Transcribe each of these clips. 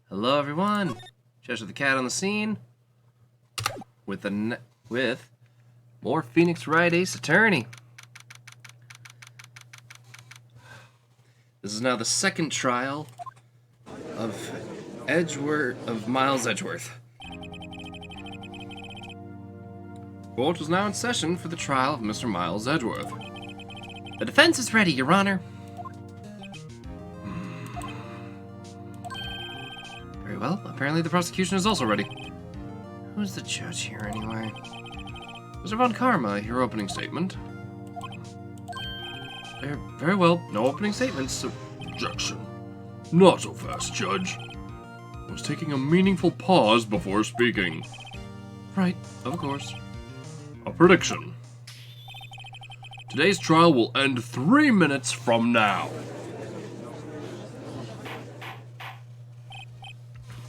Hello, everyone. Xeshire the cat on the scene with more Phoenix Wright Ace Attorney. This is now the second trial of Miles Edgeworth. Court is now in session for the trial of Mr. Miles Edgeworth. The defense is ready, Your Honor. Very well. Apparently the prosecution is also ready. Who's the judge here, anyway? Mr. Von Karma, your opening statement. Very well. No opening statements, so... Objection. Not so fast, Judge. I was taking a meaningful pause before speaking. Right, of course. A prediction. Today's trial will end 3 minutes from now.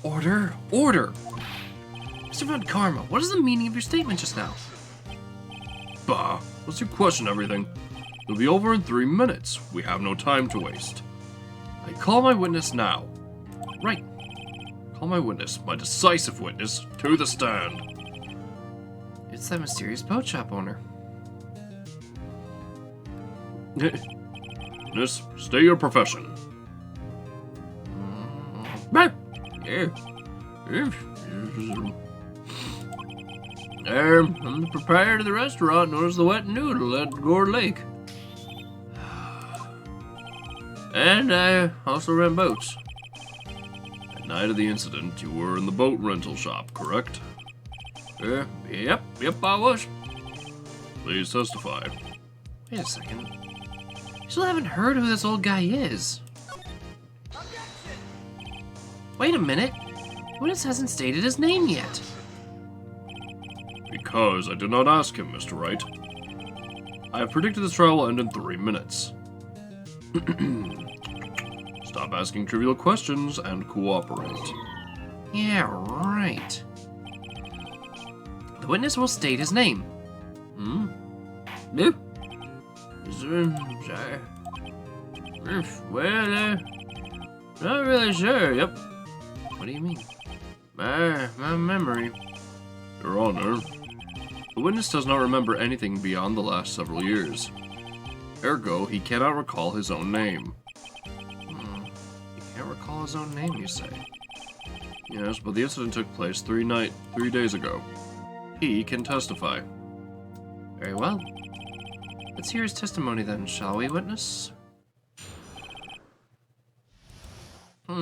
Order! Order! Mr. Von Karma, what is the meaning of your statement just now? Bah, let's you question everything. It'll be over in 3 minutes. We have no time to waste. I call my witness now. Right. Call my witness, my decisive witness, to the stand. It's that mysterious boat shop owner. Witness, state your profession. I'm the proprietor of the restaurant known as the Wet Noodle at Gore Lake. And I also rent boats. At night of the incident, you were in the boat rental shop, correct? Yep, I was. Please testify. Wait a second. I still haven't heard who this old guy is. Wait a minute. Witness hasn't stated his name yet. Because I did not ask him, Mr. Wright. I have predicted this trial will end in 3 minutes. Stop asking trivial questions and cooperate. Yeah, right. The witness will state his name. No? Sorry. Well, not really sure, yep. What do you mean? My memory. Your Honor, the witness does not remember anything beyond the last several years. Ergo, he cannot recall his own name. He can't recall his own name, you say? Yes, but the incident took place 3 days ago. He can testify. Very well. Let's hear his testimony then, shall we, witness? It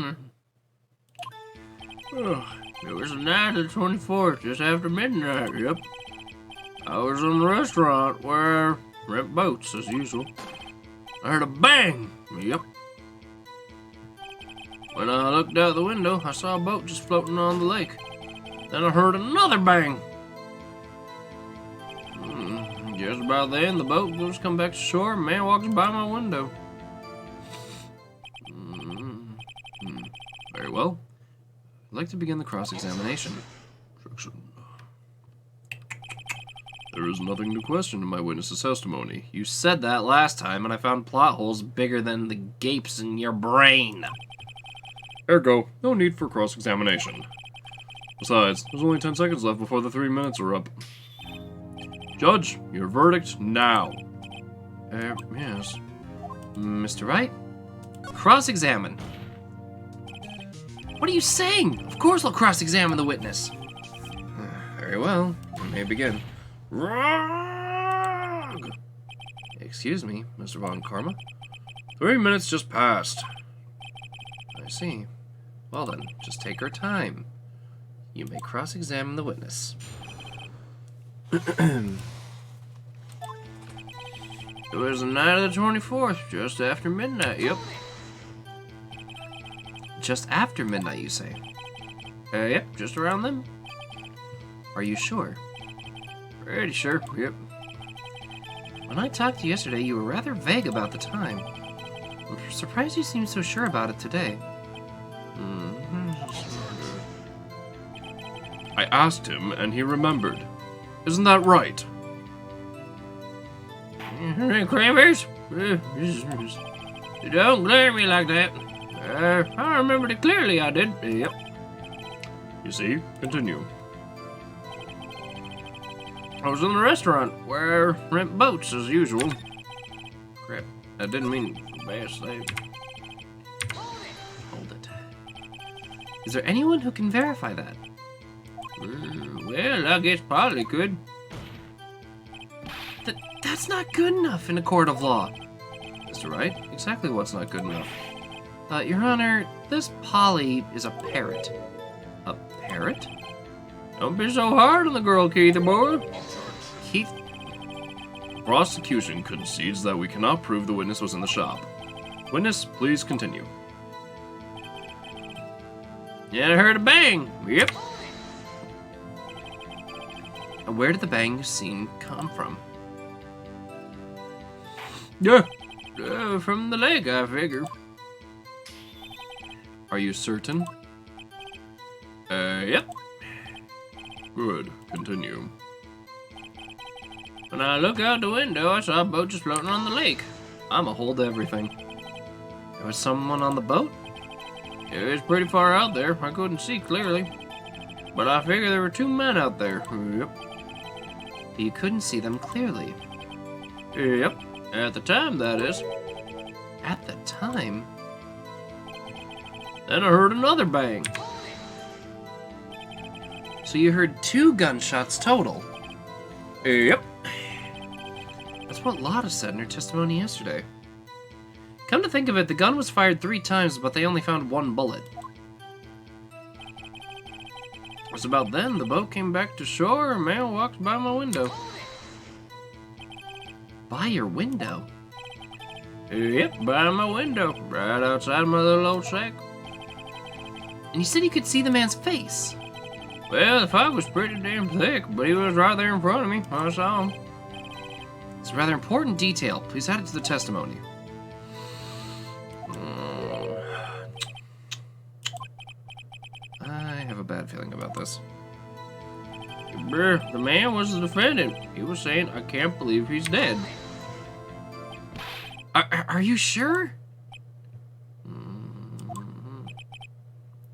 was the night of the 24th, just after midnight, yep. I was in the restaurant where I rent boats, as usual. I heard a bang, yep. When I looked out the window, I saw a boat just floating on the lake. Then I heard another bang. Just about then, the boat goes come back to shore, and a man walks by my window. Very well. I'd like to begin the cross-examination. Objection. There is nothing to question in my witness's testimony. You said that last time, and I found plot holes bigger than the gapes in your brain. Ergo, no need for cross-examination. Besides, there's only 10 seconds left before the 3 minutes are up. Judge, your verdict now. Yes. Mr. Wright? Cross-examine. What are you saying? Of course I'll cross-examine the witness. Very well. You may begin. Wrong! Excuse me, Mr. Von Karma. 3 minutes just passed. I see. Well then, just take your time. You may cross-examine the witness. It was the night of the 24th, just after midnight, yep. Just after midnight, you say? Yep, just around then. Are you sure? Pretty sure, yep. When I talked to you yesterday, you were rather vague about the time. I'm surprised you seem so sure about it today. I asked him, and he remembered. Isn't that right? Crammers? Don't glare at me like that. I remembered it clearly, I did. Yep. You see? Continue. I was in the restaurant where I rent boats as usual. Crap, I didn't mean bass save. Hold it. Is there anyone who can verify that? Well, I guess Polly could. That's not good enough in a court of law. Mr. Wright, exactly what's not good enough? Your Honor, this Polly is a parrot. A parrot? Don't be so hard on the girl, Keith, boy. Keith? The prosecution concedes that we cannot prove the witness was in the shop. Witness, please continue. Yeah, I heard a bang. Yep. And where did the bang scene come from? Yeah. From the lake, I figure. Are you certain? Yep. Good. Continue. When I look out the window, I saw a boat just floating on the lake. I'ma hold everything. There was someone on the boat? It was pretty far out there. I couldn't see clearly. But I figure there were two men out there. Yep. But you couldn't see them clearly? Yep. At the time, that is. At the time? Then I heard another bang. So you heard 2 gunshots total? Yep. That's what Lotta said in her testimony yesterday. Come to think of it, the gun was fired 3 times, but they only found 1 bullet. It was about then the boat came back to shore and a man walked by my window. By your window? Yep, by my window, right outside my little old shack. And you said you could see the man's face? Well, the fog was pretty damn thick, but he was right there in front of me. I saw him. It's a rather important detail. Please add it to the testimony. I have a bad feeling about this. The man was the defendant. He was saying, I can't believe he's dead. Are you sure?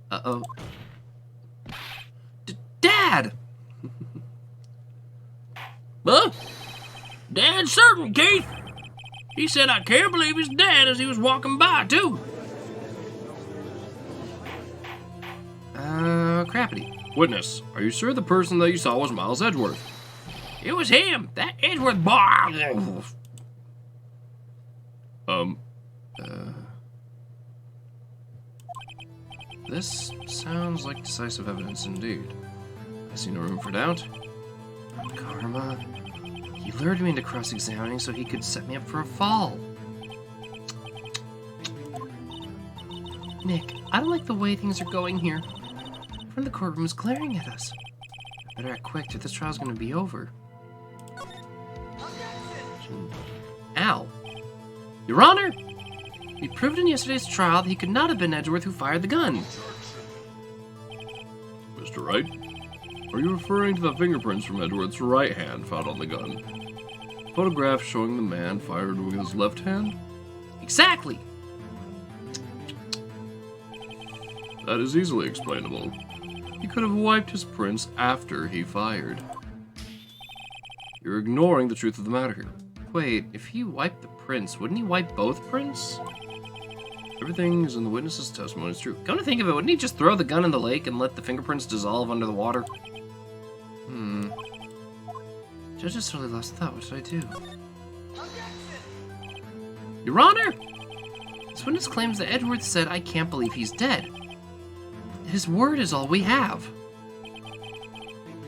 Uh-oh. Dad! Huh? Dad's certain, Keith. He said, I can't believe he's dead as he was walking by, too. Crappity. Witness, are you sure the person that you saw was Miles Edgeworth? It was him. That Edgeworth boy. This sounds like decisive evidence indeed. I see no room for doubt. Karma. He lured me into cross-examining so he could set me up for a fall. Nick, I don't like the way things are going here. From the courtroom is glaring at us. Better act quick or this trial's gonna be over. Ow. Your Honor! We proved in yesterday's trial that he could not have been Edgeworth who fired the gun. Mr. Wright, are you referring to the fingerprints from Edgeworth's right hand found on the gun? Photograph showing the man fired with his left hand? Exactly! That is easily explainable. He could have wiped his prints after he fired. You're ignoring the truth of the matter here. Wait, if he wiped the prints, wouldn't he wipe both prints? Everything is in the witness's testimony is true. Come to think of it, wouldn't he just throw the gun in the lake and let the fingerprints dissolve under the water? Judge just totally lost thought. What should I do? Your Honor! This witness claims that Edgeworth said, I can't believe he's dead. His word is all we have.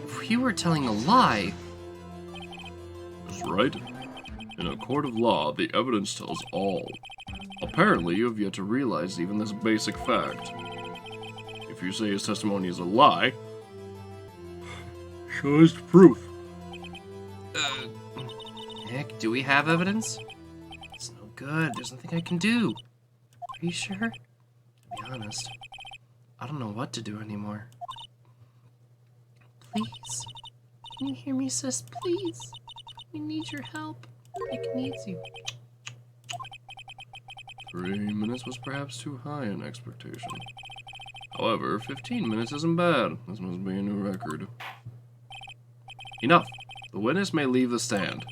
If he were telling a lie... That's right. In a court of law, the evidence tells all. Apparently, you have yet to realize even this basic fact. If you say his testimony is a lie, show us the proof. Nick, do we have evidence? It's no good. There's nothing I can do. Are you sure? To be honest, I don't know what to do anymore. Please. Can you hear me, sis? Please. We need your help. Nick needs you. 3 minutes was perhaps too high an expectation. However, 15 minutes isn't bad. This must be a new record. Enough. The witness may leave the stand.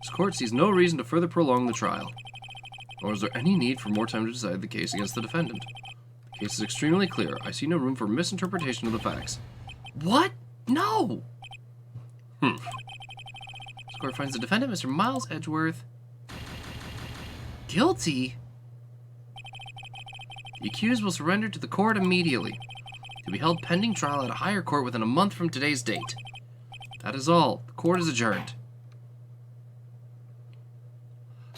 This court sees no reason to further prolong the trial, nor is there any need for more time to decide the case against the defendant. The case is extremely clear. I see no room for misinterpretation of the facts. What? No! Humph. This court finds the defendant, Mr. Miles Edgeworth, guilty. The accused will surrender to the court immediately, to be held pending trial at a higher court within a month from today's date. That is all. The court is adjourned.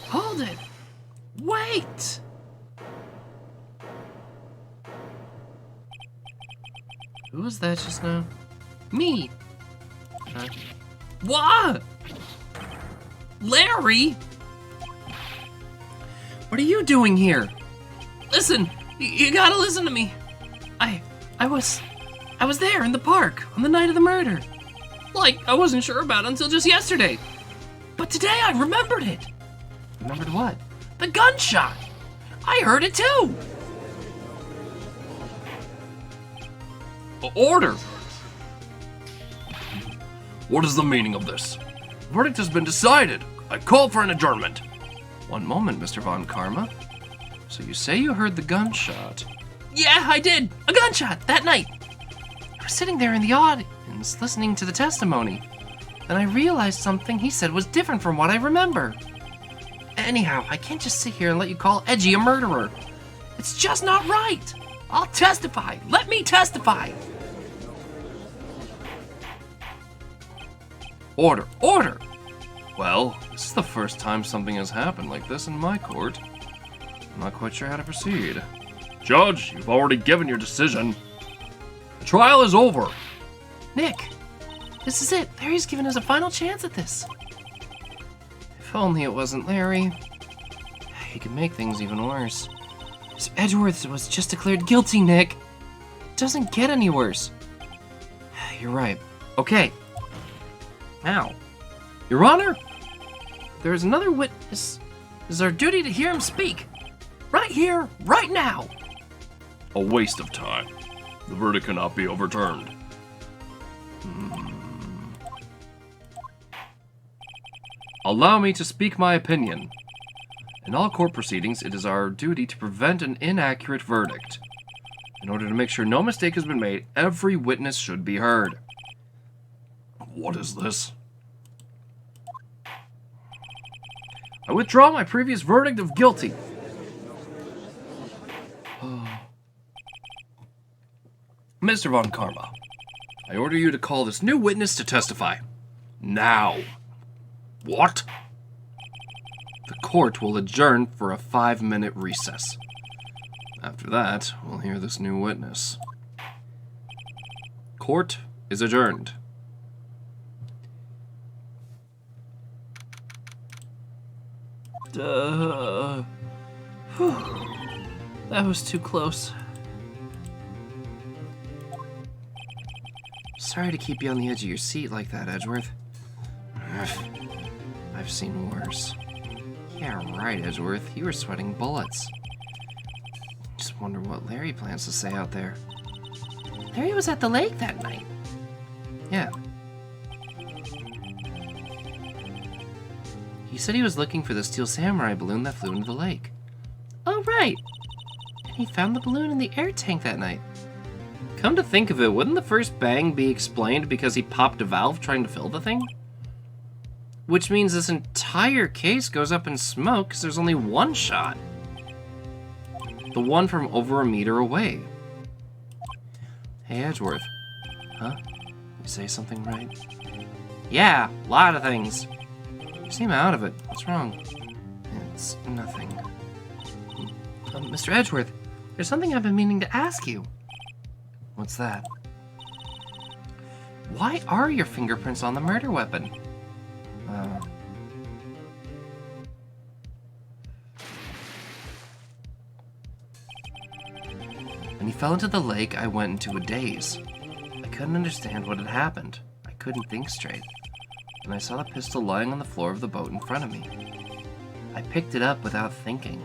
Hold it! Wait! Who was that just now? Me! What? Larry? What are you doing here? Listen, you gotta listen to me. I was there in the park on the night of the murder. Like, I wasn't sure about it until just yesterday. But today I remembered it. Remembered what? The gunshot. I heard it too. Order! What is the meaning of this? The verdict has been decided. I call for an adjournment. One moment, Mr. Von Karma. So you say you heard the gunshot? Yeah, I did. A gunshot that night. I was sitting there in the audience listening to the testimony. Then I realized something he said was different from what I remember. Anyhow, I can't just sit here and let you call Edgy a murderer. It's just not right. I'll testify. Let me testify. Order, order! Well, this is the first time something has happened like this in my court. I'm not quite sure how to proceed. Judge, you've already given your decision. The trial is over. Nick, this is it. Larry's given us a final chance at this. If only it wasn't Larry. He could make things even worse. Mr. Edgeworth was just declared guilty, Nick. It doesn't get any worse. You're right. Okay. Now, Your Honor, there is another witness. It is our duty to hear him speak. Right here, right now. A waste of time. The verdict cannot be overturned. Allow me to speak my opinion. In all court proceedings, it is our duty to prevent an inaccurate verdict. In order to make sure no mistake has been made, every witness should be heard. What is this? I withdraw my previous verdict of guilty. Mr. Von Karma, I order you to call this new witness to testify. Now. What? The court will adjourn for a 5-minute recess. After that, we'll hear this new witness. Court is adjourned. That was too close. Sorry to keep you on the edge of your seat like that, Edgeworth. I've seen worse. Yeah, right, Edgeworth. You were sweating bullets. Just wonder what Larry plans to say out there. Larry was at the lake that night. Yeah. He said he was looking for the steel samurai balloon that flew into the lake. Oh, right. And he found the balloon in the air tank that night. Come to think of it, wouldn't the first bang be explained because he popped a valve trying to fill the thing? Which means this entire case goes up in smoke because there's only one shot. The one from over a meter away. Hey, Edgeworth. Huh? You say something right? Yeah, a lot of things. You seem out of it. What's wrong? It's nothing. Mr. Edgeworth, there's something I've been meaning to ask you. What's that? Why are your fingerprints on the murder weapon? When he fell into the lake, I went into a daze. I couldn't understand what had happened. I couldn't think straight. and I saw the pistol lying on the floor of the boat in front of me. I picked it up without thinking.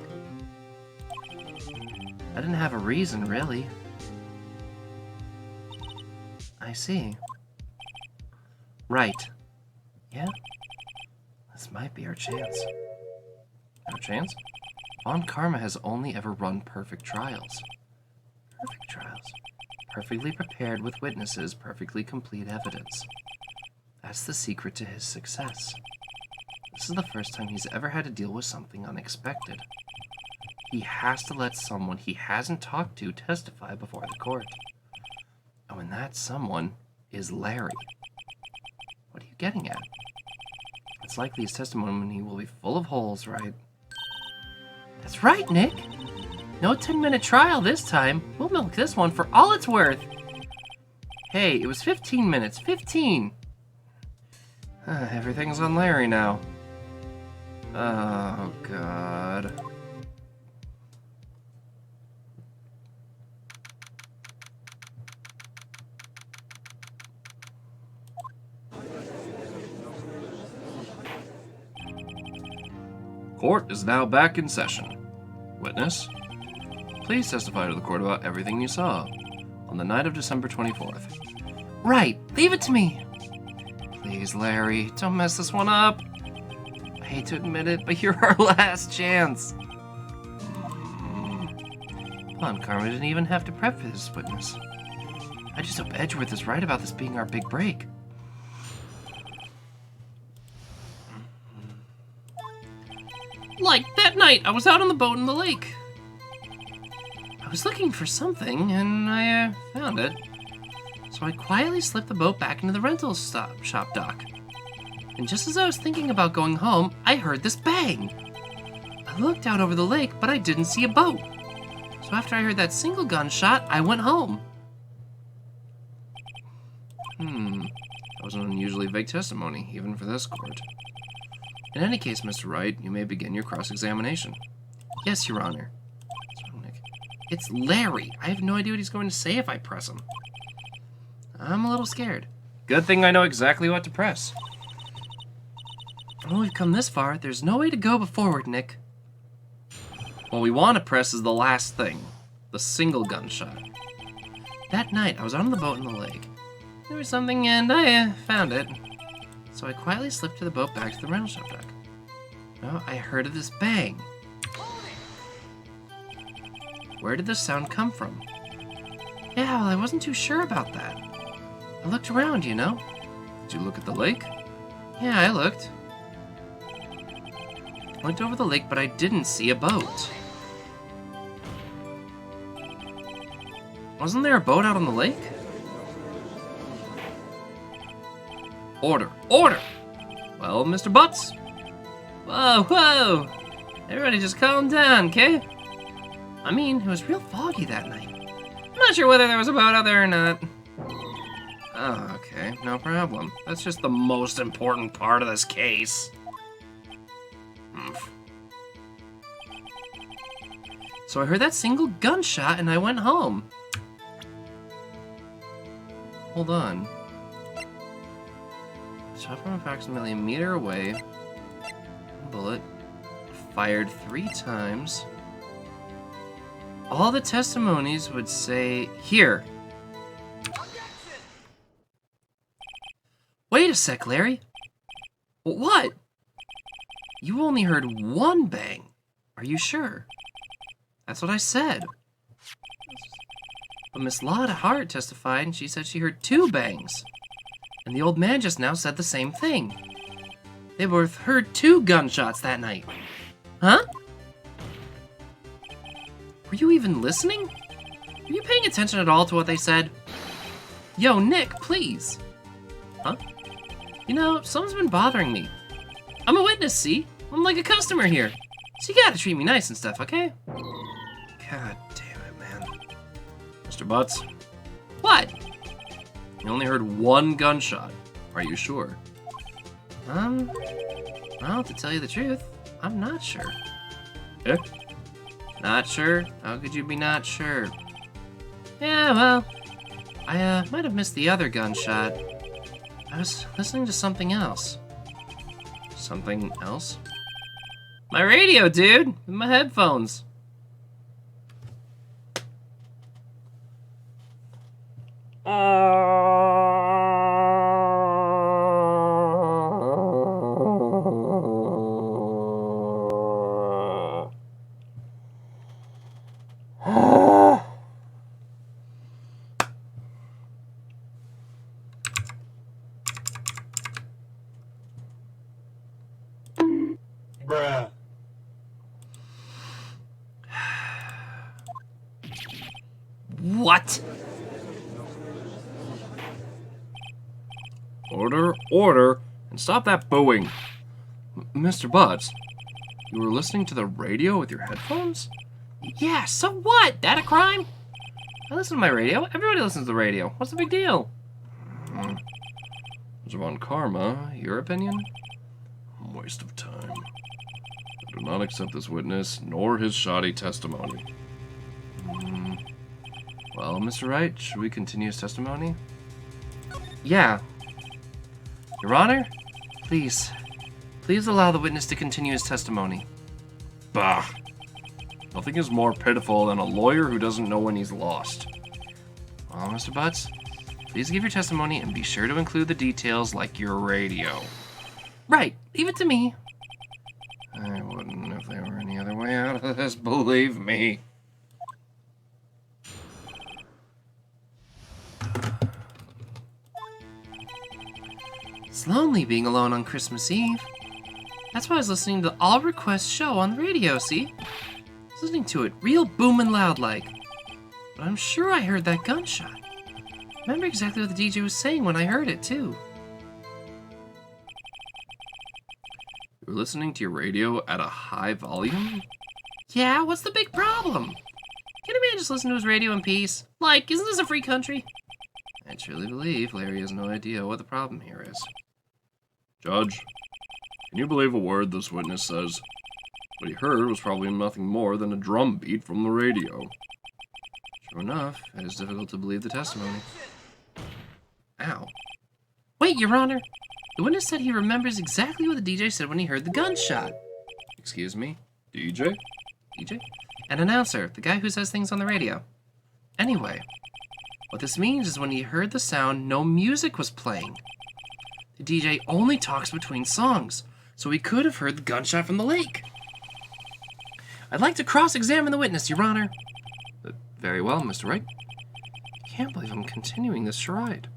I didn't have a reason, really. I see. Right. Yeah? This might be our chance. Our chance? Von Karma has only ever run perfect trials. Perfect trials. Perfectly prepared with witnesses, perfectly complete evidence. That's the secret to his success. This is the first time he's ever had to deal with something unexpected. He has to let someone he hasn't talked to testify before the court. Oh, and that someone is Larry. What are you getting at? It's likely his testimony will be full of holes, right? That's right, Nick. No 10-minute trial this time. We'll milk this one for all it's worth. Hey, it was 15 minutes. 15! Everything's on Larry now. Oh, God. Court is now back in session. Witness, please testify to the court about everything you saw on the night of December 24th. Right, leave it to me. Please, Larry, don't mess this one up. I hate to admit it, but you're our last chance. Von Karma didn't even have to prep for this witness. I just hope Edgeworth is right about this being our big break. Like that night, I was out on the boat in the lake. I was looking for something, and I found it. So I quietly slipped the boat back into the rental shop dock. And just as I was thinking about going home, I heard this bang. I looked out over the lake, but I didn't see a boat. So after I heard that single gunshot, I went home. That was an unusually vague testimony, even for this court. In any case, Mr. Wright, You may begin your cross-examination. yes, Your Honor. So, Nick, it's Larry. I have no idea what he's going to say if I press him. I'm a little scared. Good thing I know exactly what to press. Well, we've come this far. There's no way to go but forward, Nick. What we want to press is the last thing. The single gunshot. That night, I was on the boat in the lake. There was something, and I found it. So I quietly slipped to the boat back to the rental shop dock. Oh, I heard this bang. Where did this sound come from? Yeah, well, I wasn't too sure about that. I looked around, you know. Did you look at the lake? Yeah, I looked. I looked over the lake, but I didn't see a boat. Wasn't there a boat out on the lake? Order! Order! Well, Mr. Butts. Whoa, whoa! Everybody just calm down, okay? I mean, it was real foggy that night. I'm not sure whether there was a boat out there or not. Oh, okay. No problem. That's just the most important part of this case. So I heard that single gunshot and I went home. Hold on. Shot from approximately a meter away. Bullet fired 3 times. All the testimonies would say, here. Wait a sec, Larry. What? You only heard 1 bang. Are you sure? That's what I said. But Miss Lotta Hart testified and she said she heard 2 bangs. And the old man just now said the same thing. They both heard 2 gunshots that night. Huh? Were you even listening? Were you paying attention at all to what they said? Yo, Nick, please. Huh? You know, someone's been bothering me. I'm a witness, see? I'm like a customer here. So you gotta treat me nice and stuff, okay? God damn it, man. Mr. Butts, What? you only heard 1 gunshot. Are you sure? Well, to tell you the truth, I'm not sure. Eh? Not sure? How could you be not sure? Yeah, well, I might have missed the other gunshot. I was listening to something else. Something else? My radio, dude! With my headphones. Bruh. What? Order, order, and stop that booing. Mr. Butts, you were listening to the radio with your headphones? Yeah, so what? That a crime? I listen to my radio. Everybody listens to the radio. What's the big deal? Mr. Von Karma, your opinion? Waste of time. I do not accept this witness, nor his shoddy testimony. Well, Mr. Wright, should we continue his testimony? Yeah. Your Honor, please allow the witness to continue his testimony. Bah! Nothing is more pitiful than a lawyer who doesn't know when he's lost. Well, Mr. Butts, please give your testimony and be sure to include the details like your radio. Right, leave it to me. I wouldn't if there were any other way out of this, believe me. It's lonely being alone on Christmas Eve. That's why I was listening to the All Request show on the radio, see? I was listening to it real booming loud like. But I'm sure I heard that gunshot. I remember exactly what the DJ was saying when I heard it, too. You were listening to your radio at a high volume? Yeah, what's the big problem? Can a man just listen to his radio in peace? Like, isn't this a free country? I truly believe Larry has no idea what the problem here is. Judge, can you believe a word this witness says? What he heard was probably nothing more than a drum beat from the radio. Sure enough, it is difficult to believe the testimony. Ow. Wait, Your Honor! The witness said he remembers exactly what the DJ said when he heard the gunshot. Excuse me? DJ? DJ? An announcer, the guy who says things on the radio. Anyway, what this means is when he heard the sound, no music was playing. The DJ only talks between songs, so he could have heard the gunshot from the lake. I'd like to cross-examine the witness, Your Honor. Very well, Mr. Wright. I can't believe I'm continuing this charade.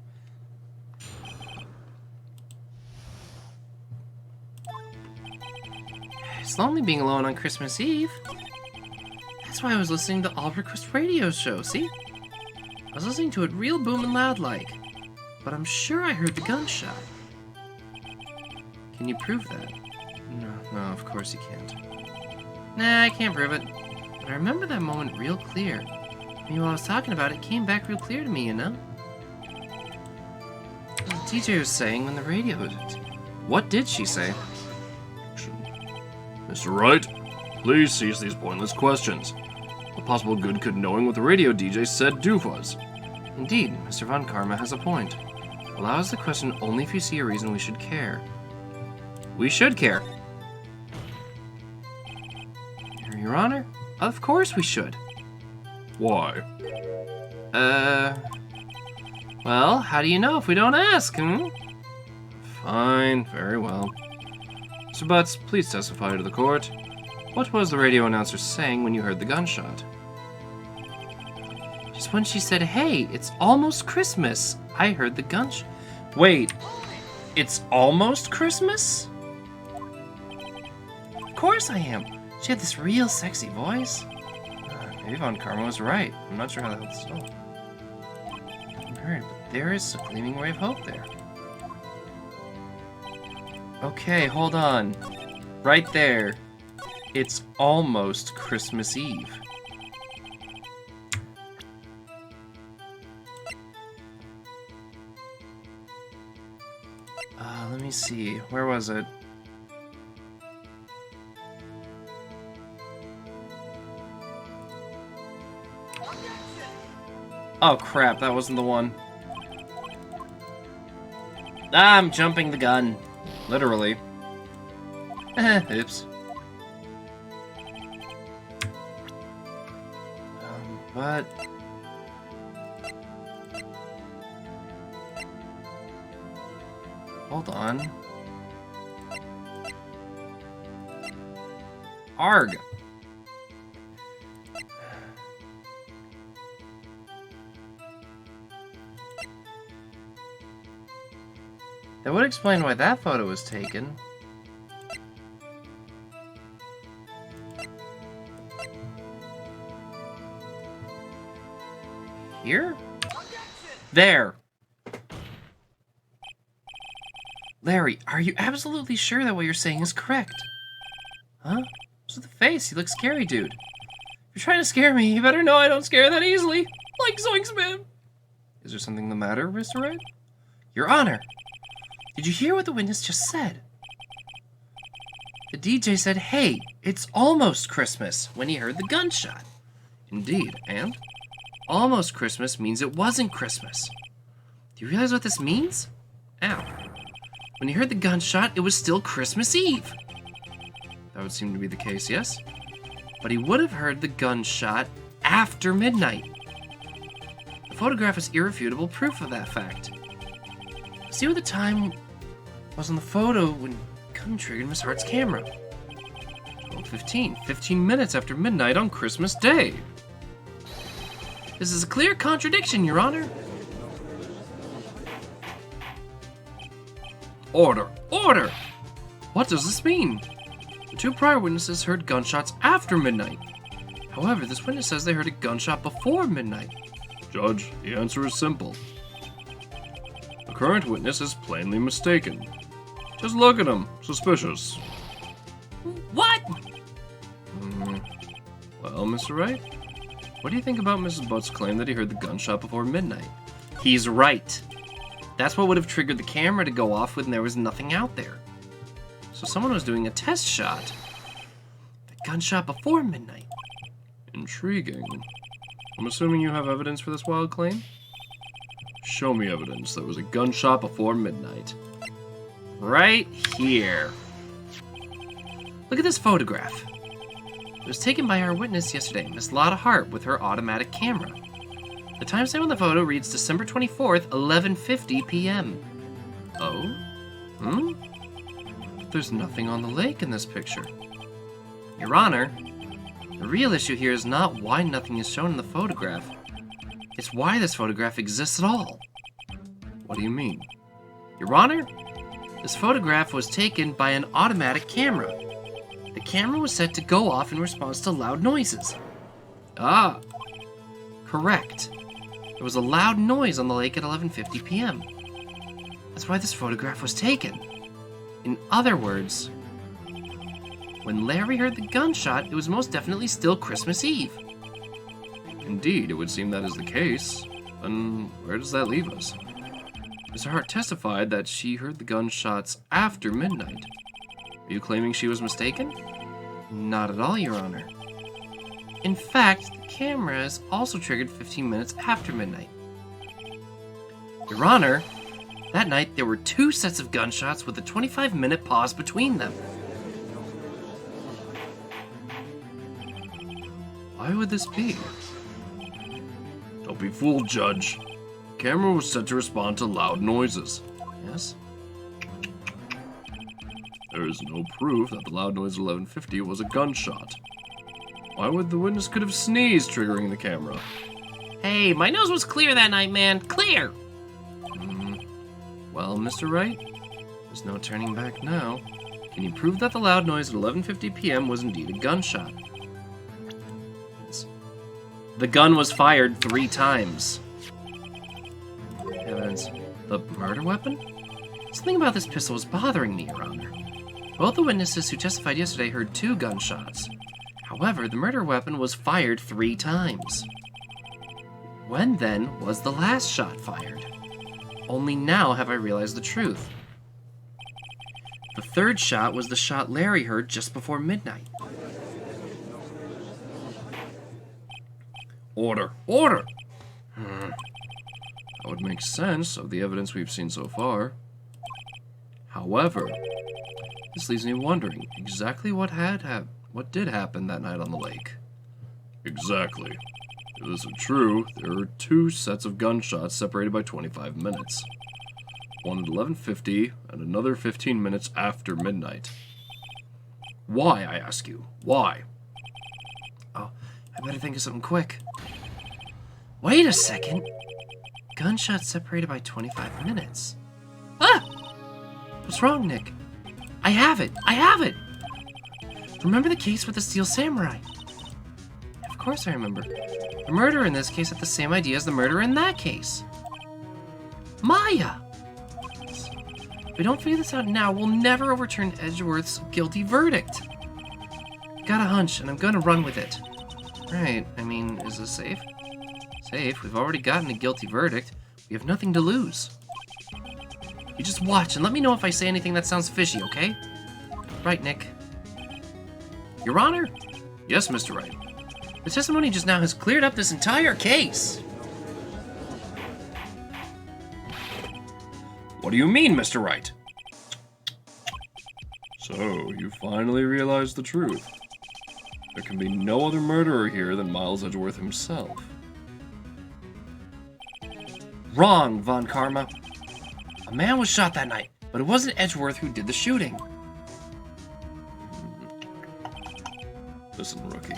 It's lonely being alone on Christmas Eve. That's why I was listening to the All Request radio show, see? I was listening to it real booming loud like. But I'm sure I heard the gunshot. Can you prove that? No, of course you can't. Nah, I can't prove it. But I remember that moment real clear. I mean, while I was talking about it, it came back real clear to me, you know? The DJ was saying when the radio was... What did she say? Mr. Wright, please cease these pointless questions. What possible good could knowing what the radio DJ said do for us? Indeed, Mr. Von Karma has a point. Allow us the question only if you see a reason we should care. We should care. Your Honor, of course we should. Why? Well, how do you know if we don't ask, Fine, very well. Mr. Butts, please testify to the court. What was the radio announcer saying when you heard the gunshot? Just when she said, hey, it's almost Christmas, I heard the gunshot. Wait, it's almost Christmas? Of course I am. She had this real sexy voice. Maybe Von Karma was right. I'm not sure how that's so. I'm hurt, but there is a gleaming ray of hope there. Okay, hold on. Right there. It's almost Christmas Eve. Let me see. Where was it? Oh crap, that wasn't the one. I'm jumping the gun. Literally. Oops. But... Hold on. Arg! That would explain why that photo was taken. Here? There! Larry, are you absolutely sure that what you're saying is correct? Huh? What's with the face? You look scary, dude. If you're trying to scare me, you better know I don't scare that easily. Like Zoinks, man. Is there something the matter, Mr. Wright? Your Honor! Did you hear what the witness just said? The DJ said, "Hey, it's almost Christmas," when he heard the gunshot. Indeed, and? Almost Christmas means it wasn't Christmas. Do you realize what this means? Ow. When he heard the gunshot, it was still Christmas Eve. That would seem to be the case, yes? But he would have heard the gunshot after midnight. The photograph is irrefutable proof of that fact. See what the time was on the photo when gun triggered Miss Hart's camera. 12:15, 15 minutes after midnight on Christmas Day. This is a clear contradiction, Your Honor. Order! Order! What does this mean? The two prior witnesses heard gunshots after midnight. However, this witness says they heard a gunshot before midnight. Judge, the answer is simple. The current witness is plainly mistaken. Just look at him. Suspicious. What? Well, Mr. Wright? What do you think about Mrs. Butt's claim that he heard the gunshot before midnight? He's right. That's what would have triggered the camera to go off when there was nothing out there. So someone was doing a test shot. The gunshot before midnight. Intriguing. I'm assuming you have evidence for this wild claim? Show me evidence there was a gunshot before midnight. Right here. Look at this photograph. It was taken by our witness yesterday, Miss Lotta Hart, with her automatic camera. The timestamp on the photo reads December 24th, 11:50 p.m. Oh? Hmm? There's nothing on the lake in this picture. Your Honor, the real issue here is not why nothing is shown in the photograph. It's why this photograph exists at all. What do you mean? Your Honor, this photograph was taken by an automatic camera. The camera was set to go off in response to loud noises. Ah, correct. There was a loud noise on the lake at 11:50 p.m. That's why this photograph was taken. In other words, when Larry heard the gunshot, it was most definitely still Christmas Eve. Indeed, it would seem that is the case. Then where does that leave us? Mr. Hart testified that she heard the gunshots after midnight. Are you claiming she was mistaken? Not at all, Your Honor. In fact, the camera is also triggered 15 minutes after midnight. Your Honor, that night there were 2 sets of gunshots with a 25-minute pause between them. Why would this be? Don't be fooled, Judge. The camera was set to respond to loud noises. Yes? There is no proof that the loud noise at 11:50 was a gunshot. Why would the witness could have sneezed, triggering the camera? Hey, my nose was clear that night, man. Clear! Well, Mr. Wright, there's no turning back now. Can you prove that the loud noise at 11:50 p.m. was indeed a gunshot? Yes. The gun was fired 3 times. Evidence. The murder weapon? Something about this pistol was bothering me, Your Honor. Both the witnesses who testified yesterday heard 2 gunshots. However, the murder weapon was fired 3 times. When, then, was the last shot fired? Only now have I realized the truth. The 3rd shot was the shot Larry heard just before midnight. Order! Order! That would make sense of the evidence we've seen so far. However, This leaves me wondering exactly what did happen that night on the lake. Exactly. If this is true, there are 2 sets of gunshots separated by 25 minutes. One at 11:50 and another 15 minutes after midnight. Why, I ask you? Why? Oh, I better think of something quick. Wait a second. Gunshots separated by 25 minutes. Ah! What's wrong, Nick? I have it! I have it! Remember the case with the Steel Samurai? Of course I remember. The murderer in this case had the same idea as the murderer in that case. Maya! If we don't figure this out now, we'll never overturn Edgeworth's guilty verdict. Got a hunch, and I'm gonna run with it. Right, I mean, is this safe? Safe. We've already gotten a guilty verdict. We have nothing to lose. You just watch and let me know if I say anything that sounds fishy, okay? Right, Nick. Your Honor? Yes, Mr. Wright. The testimony just now has cleared up this entire case. What do you mean, Mr. Wright? So, you finally realized the truth. There can be no other murderer here than Miles Edgeworth himself. Wrong, Von Karma. A man was shot that night, but it wasn't Edgeworth who did the shooting. Listen, rookie.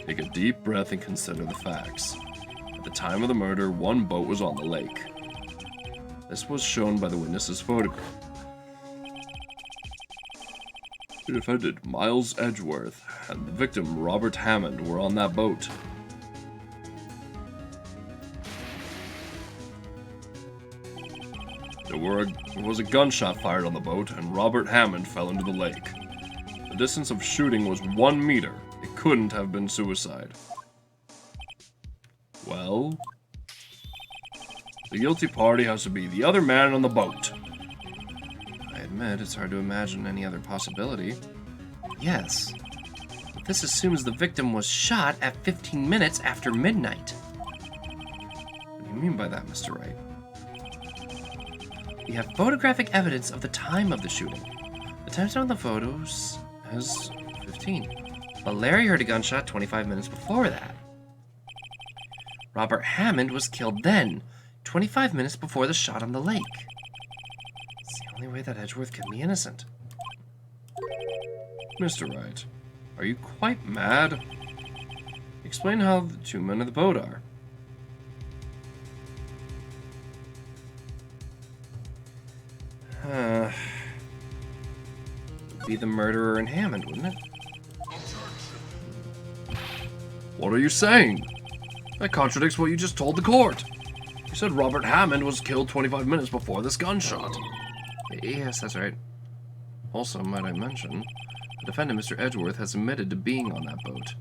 Take a deep breath and consider the facts. At the time of the murder, 1 boat was on the lake. This was shown by the witness's photograph. The defendant, Miles Edgeworth, and the victim, Robert Hammond, were on that boat. There was a gunshot fired on the boat, and Robert Hammond fell into the lake. The distance of shooting was 1 meter. It couldn't have been suicide. Well, the guilty party has to be the other man on the boat. I admit it's hard to imagine any other possibility. Yes, but this assumes the victim was shot at 15 minutes after midnight. What do you mean by that, Mr. Wright? We have photographic evidence of the time of the shooting. The timestamp on the photos is 15. But Larry heard a gunshot 25 minutes before that. Robert Hammond was killed then, 25 minutes before the shot on the lake. It's the only way that Edgeworth can be innocent. Mr. Wright, are you quite mad? Explain how the 2 men in the boat are. Would be the murderer and Hammond, wouldn't it? What are you saying? That contradicts what you just told the court. You said Robert Hammond was killed 25 minutes before this gunshot. Yes, that's right. Also, might I mention, the defendant, Mr. Edgeworth, has admitted to being on that boat.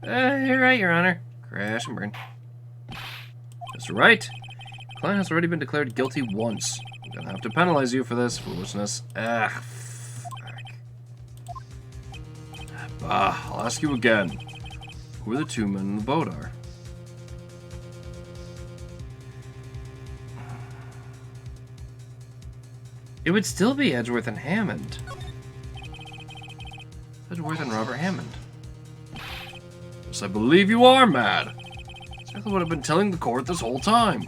You're right, Your Honor. Crash and burn. Mr. Wright, your client has already been declared guilty once. I'm gonna have to penalize you for this foolishness. Fuck. I'll ask you again. Who the 2 men in the boat are? It would still be Edgeworth and Hammond. Edgeworth and Robert Hammond. Yes, I believe you are mad. Exactly what I've been telling the court this whole time.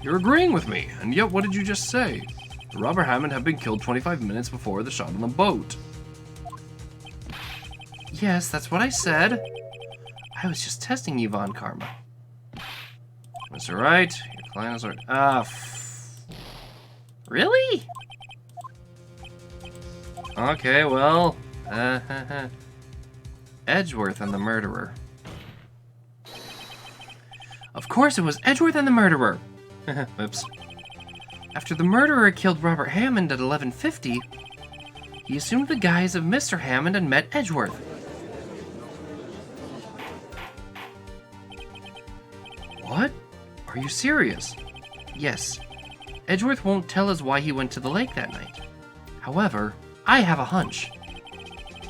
You're agreeing with me, and yet what did you just say? That Robert Hammond had been killed 25 minutes before the shot on the boat. Yes, that's what I said. I was just testing you, Von Karma. Mr. Wright, your client is already... Really? Okay, well... Edgeworth and the murderer. Of course it was Edgeworth and the murderer! Oops. After the murderer killed Robert Hammond at 11:50, he assumed the guise of Mr. Hammond and met Edgeworth. What? Are you serious? Yes. Edgeworth won't tell us why he went to the lake that night. However, I have a hunch.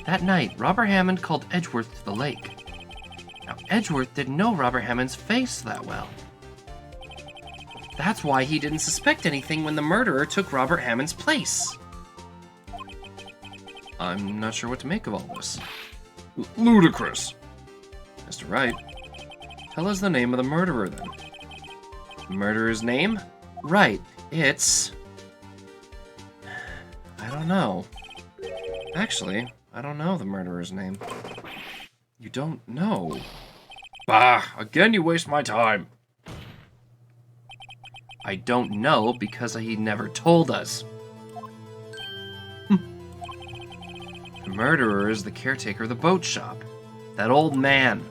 That night, Robert Hammond called Edgeworth to the lake. Now, Edgeworth didn't know Robert Hammond's face that well. That's why he didn't suspect anything when the murderer took Robert Hammond's place. I'm not sure what to make of all this. Ludicrous. Mr. Wright, tell us the name of the murderer, then. The murderer's name? Right, it's... I don't know. Actually, I don't know the murderer's name. You don't know? Bah, again you waste my time. I don't know because he never told us. The murderer is the caretaker of the boat shop. That old man.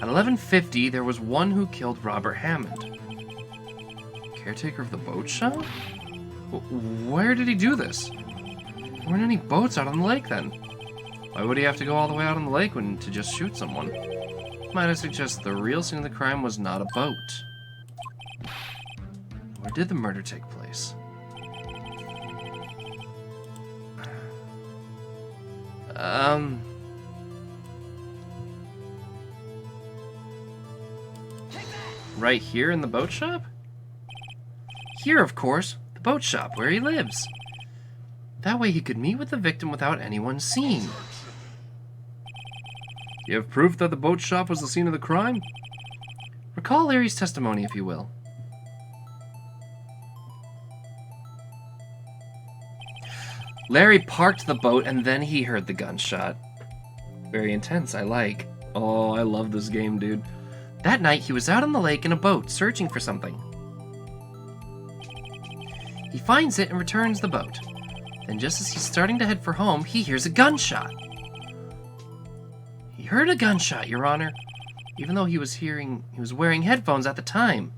At 11:50, there was one who killed Robert Hammond. Caretaker of the boat shop? Where did he do this? There weren't any boats out on the lake then. Why would he have to go all the way out on the lake to just shoot someone? Might I suggest the real scene of the crime was not a boat? Where did the murder take place? Right here in the boat shop? Here, of course, the boat shop where he lives. That way he could meet with the victim without anyone seeing. You have proof that the boat shop was the scene of the crime? Recall Larry's testimony, if you will. Larry parked the boat and then he heard the gunshot. Very intense, I like. Oh, I love this game, dude. That night, he was out on the lake in a boat, searching for something. He finds it and returns the boat. Then just as he's starting to head for home, he hears a gunshot. He heard a gunshot, Your Honor. Even though he was wearing headphones at the time.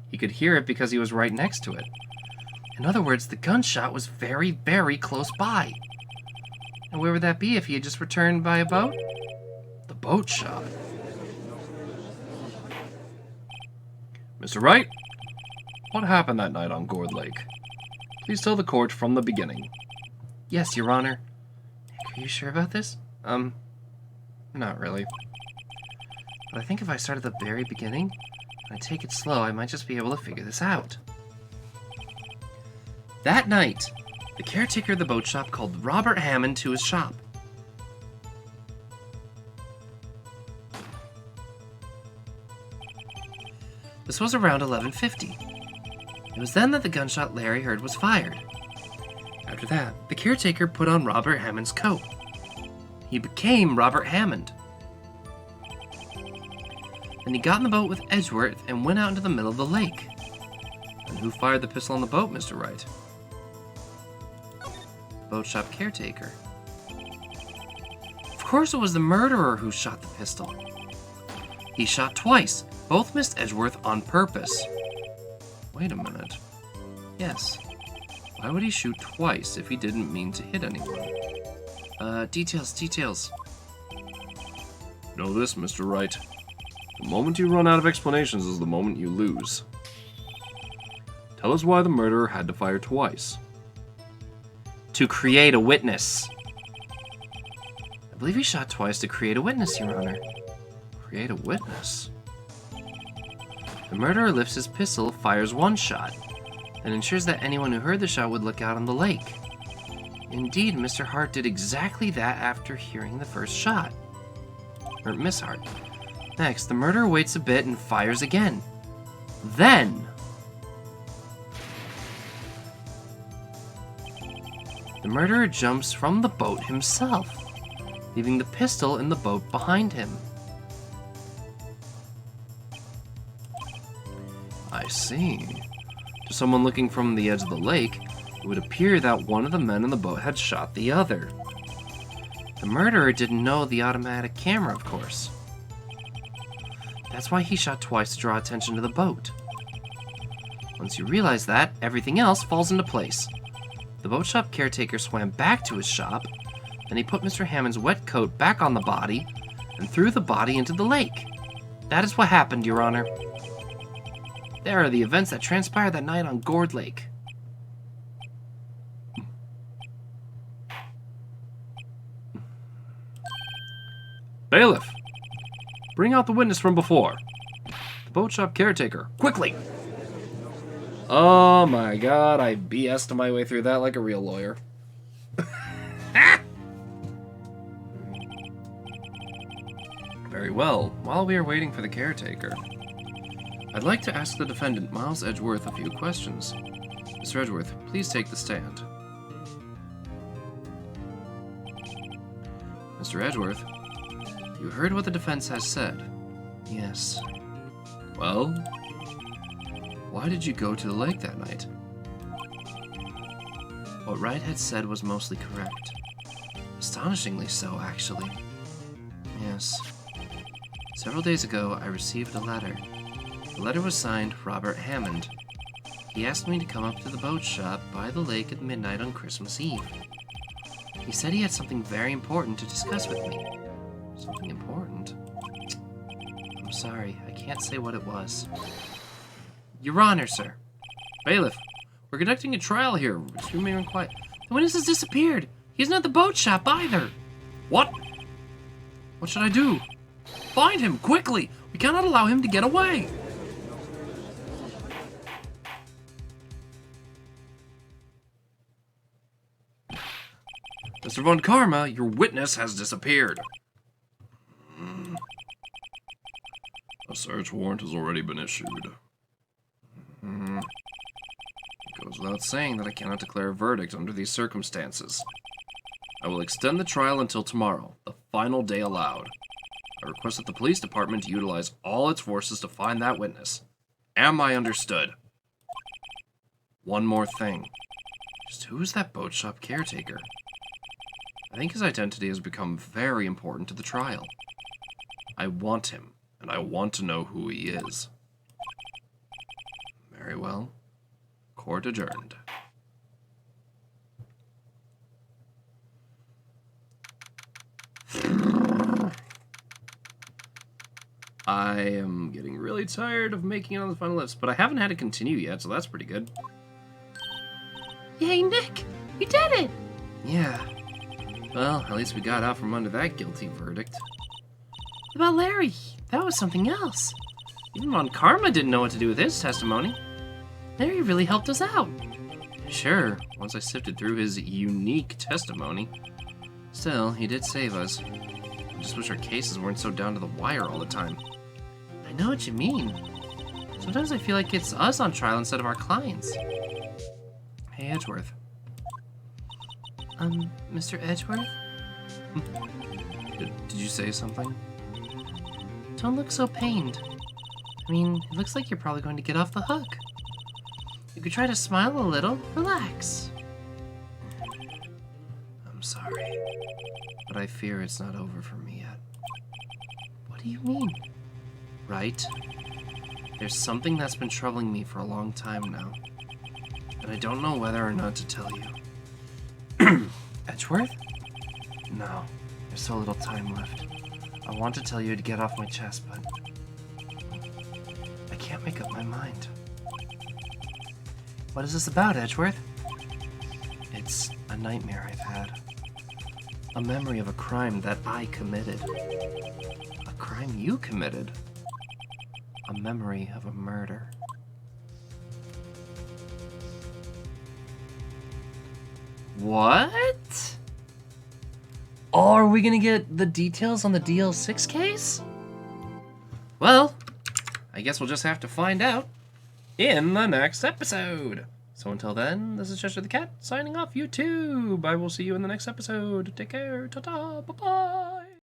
He could hear it because he was right next to it. In other words, the gunshot was very, very close by. And where would that be if he had just returned by a boat? The boat shop. Mr. Wright, what happened that night on Gourd Lake? Please tell the court from the beginning. Yes, Your Honor. Are you sure about this? Not really. But I think if I start at the very beginning, and I take it slow, I might just be able to figure this out. That night, the caretaker of the boat shop called Robert Hammond to his shop. This was around 11:50. It was then that the gunshot Larry heard was fired. After that, the caretaker put on Robert Hammond's coat. He became Robert Hammond. Then he got in the boat with Edgeworth and went out into the middle of the lake. And who fired the pistol on the boat, Mr. Wright? Boat shop caretaker. Of course it was the murderer who shot the pistol. He shot twice. Both missed Edgeworth on purpose. Wait a minute. Yes. Why would he shoot twice if he didn't mean to hit anyone? Details. Know this, Mr. Wright. The moment you run out of explanations is the moment you lose. Tell us why the murderer had to fire twice. To create a witness. I believe he shot twice to create a witness, Your Honor. Create a witness? The murderer lifts his pistol, fires one shot, and ensures that anyone who heard the shot would look out on the lake. Indeed, Mr. Hart did exactly that after hearing the first shot. Or Miss Hart. Next, the murderer waits a bit and fires again. Then... the murderer jumps from the boat himself, leaving the pistol in the boat behind him. I see. To someone looking from the edge of the lake, it would appear that one of the men in the boat had shot the other. The murderer didn't know the automatic camera, of course. That's why he shot twice to draw attention to the boat. Once you realize that, everything else falls into place. The boat shop caretaker swam back to his shop, then he put Mr. Hammond's wet coat back on the body, and threw the body into the lake. That is what happened, Your Honor. There are the events that transpired that night on Gourd Lake. Bailiff, bring out the witness from before. The boat shop caretaker, quickly! Oh my god, I BS'd my way through that like a real lawyer. Very well. While we are waiting for the caretaker, I'd like to ask the defendant, Miles Edgeworth, a few questions. Mr. Edgeworth, please take the stand. Mr. Edgeworth, you heard what the defense has said. Yes. Well, why did you go to the lake that night? What Wright had said was mostly correct. Astonishingly so, actually. Yes. Several days ago, I received a letter. The letter was signed Robert Hammond. He asked me to come up to the boat shop by the lake at midnight on Christmas Eve. He said he had something very important to discuss with me. Something important? I'm sorry, I can't say what it was. Your Honor, sir. Bailiff, we're conducting a trial here. Just remain quiet. The witness has disappeared. He's not at the boat shop either. What? What should I do? Find him, quickly! We cannot allow him to get away! Mr. Von Karma, your witness has disappeared. A search warrant has already been issued. It goes without saying that I cannot declare a verdict under these circumstances. I will extend the trial until tomorrow, the final day allowed. I request that the police department utilize all its forces to find that witness. Am I understood? One more thing. Just who's that boat shop caretaker? I think his identity has become very important to the trial. I want him, and I want to know who he is. Very well. Court adjourned. I am getting really tired of making it on the final list, but I haven't had to continue yet, so that's pretty good. Yay, Nick! You did it! Yeah. Well, at least we got out from under that guilty verdict. What about Larry? That was something else. Even Von Karma didn't know what to do with his testimony. Larry really helped us out. Sure, once I sifted through his unique testimony. Still, he did save us. I just wish our cases weren't so down to the wire all the time. I know what you mean. Sometimes I feel like it's us on trial instead of our clients. Hey, Edgeworth. Mr. Edgeworth? Did you say something? Don't look so pained. I mean, it looks like you're probably going to get off the hook. You could try to smile a little. Relax. I'm sorry, but I fear it's not over for me yet. What do you mean? Right? There's something that's been troubling me for a long time now, and I don't know whether or not to tell you. Edgeworth? No, there's so little time left. I want to tell you to get off my chest, but I can't make up my mind. What is this about, Edgeworth? It's a nightmare I've had. A memory of a crime that I committed. A crime you committed. A memory of a murder. What? Oh, are we gonna get the details on the DL6 case? Well, I guess we'll just have to find out in the next episode. So until then, this is Xeshire the Cat signing off YouTube. I will see you in the next episode. Take care. Ta-ta. Bye-bye.